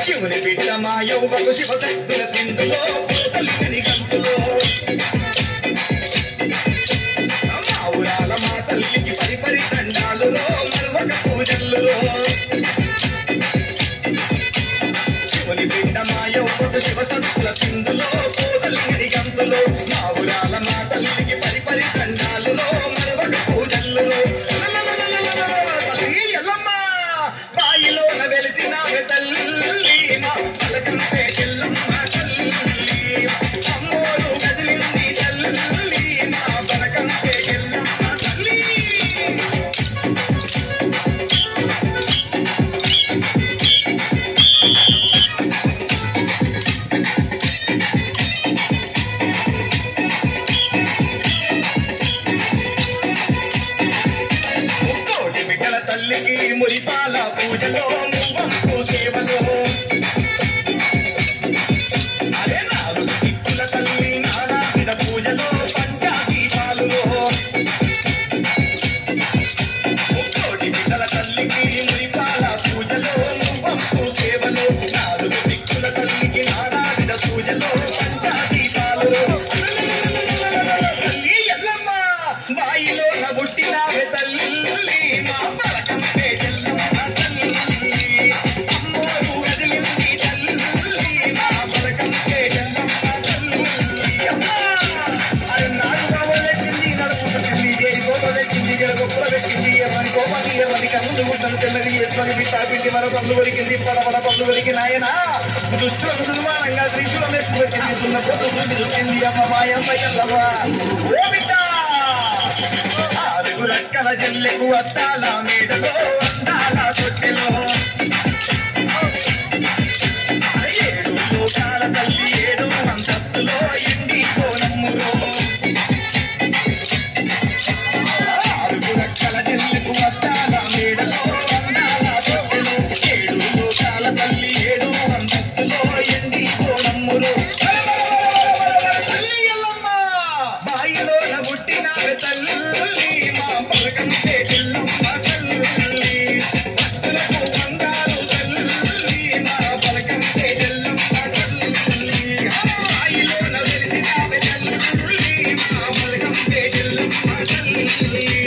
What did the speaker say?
శివుని బిడ్డ మా యోగకు శివశక్తుల సింధులో తల్లిని గంతులో మా ఊరాల మా తల్లికి పరిపరి దండాలులో మరొక పూజల్లో శివుని బిడ్డ మా యోగకు శివశక్తుల సింధులో తల్లిని గంతులో మా ఊరాల మా తల్లికి పరిపరి దండాలులో మరొక పూజల్లో బాయిలోన వెలిసిన తల్లి మా పలకంపే చెల్లమ్మ తల్లి అమ్మోరు కదిలింది తల్లి మా పలకంపే చెల్లమ్మ తల్లి కోటి బిడ్డల తల్లికి మురిపాల పూజలో మువ్వంపు సేవలో అరే నాలుగు దిక్కుల తల్లి నారాయణ పూజలో పంచాదీపాలులో కోటి బిడ్డల తల్లికి మురిపాల పూజలో మువ్వంపు సేవలో నాలుగు దిక్కుల తల్లికి నారాయణ పూజలో పంచాదీపాలులో తల్లి ఎల్లమ్మ బాయిలో పుట్టినావే తల్లి మా పలకంపే చెల్లమ్మ తల్లి అమ్మోరు కదిలింది తల్లి మా పలకంపే చెల్లమ్మ తల్లి అది నాడు బాబోలెక్కింది నడుపుతుంది జైపోతో లెక్కింది గొప్పలు పెట్టింది ఎవరి కోపాన్ని ఎవరి కన్నులు గుడ్డలు తెల్లది వేసుకొని బిట్టాపిండి మరో పనులు కొరికింది పడబడ పనులు కొరికి నాయన దుష్టులకు దుర్మానంగా త్రిశూలం ఎత్తు పెట్టింది దున్న పొద్దు చూపి చుట్టింది అమ్మ మాయమ్మ ఎల్లమ్మ ఓ బిడ్డ ఆరుగురు రక్కల జల్లెకు అద్దాల మేడలో అందాల తొట్టెలో ఏడు లోకాల తల్లి ఏడు అంతస్తులో ఎండి కోనమ్ములో ఆరుగురు రక్కల జల్లెకు అద్దాల మేడలో అందాల తొట్టెలో ఏడు లోకాల తల్లి ఏడు అంతస్తులో ఎండి కోనమ్ములో బాయిలోన పుట్టిన తల్లి మా పలకంపే చెల్లమ్మ తల్లి భక్తులకు బంగారు తల్లి మా పలకంపే చెల్లమ్మ తల్లి బాయిలోన వెలిసిన తల్లి మా పలకంపే చెల్లమ్మ తల్లి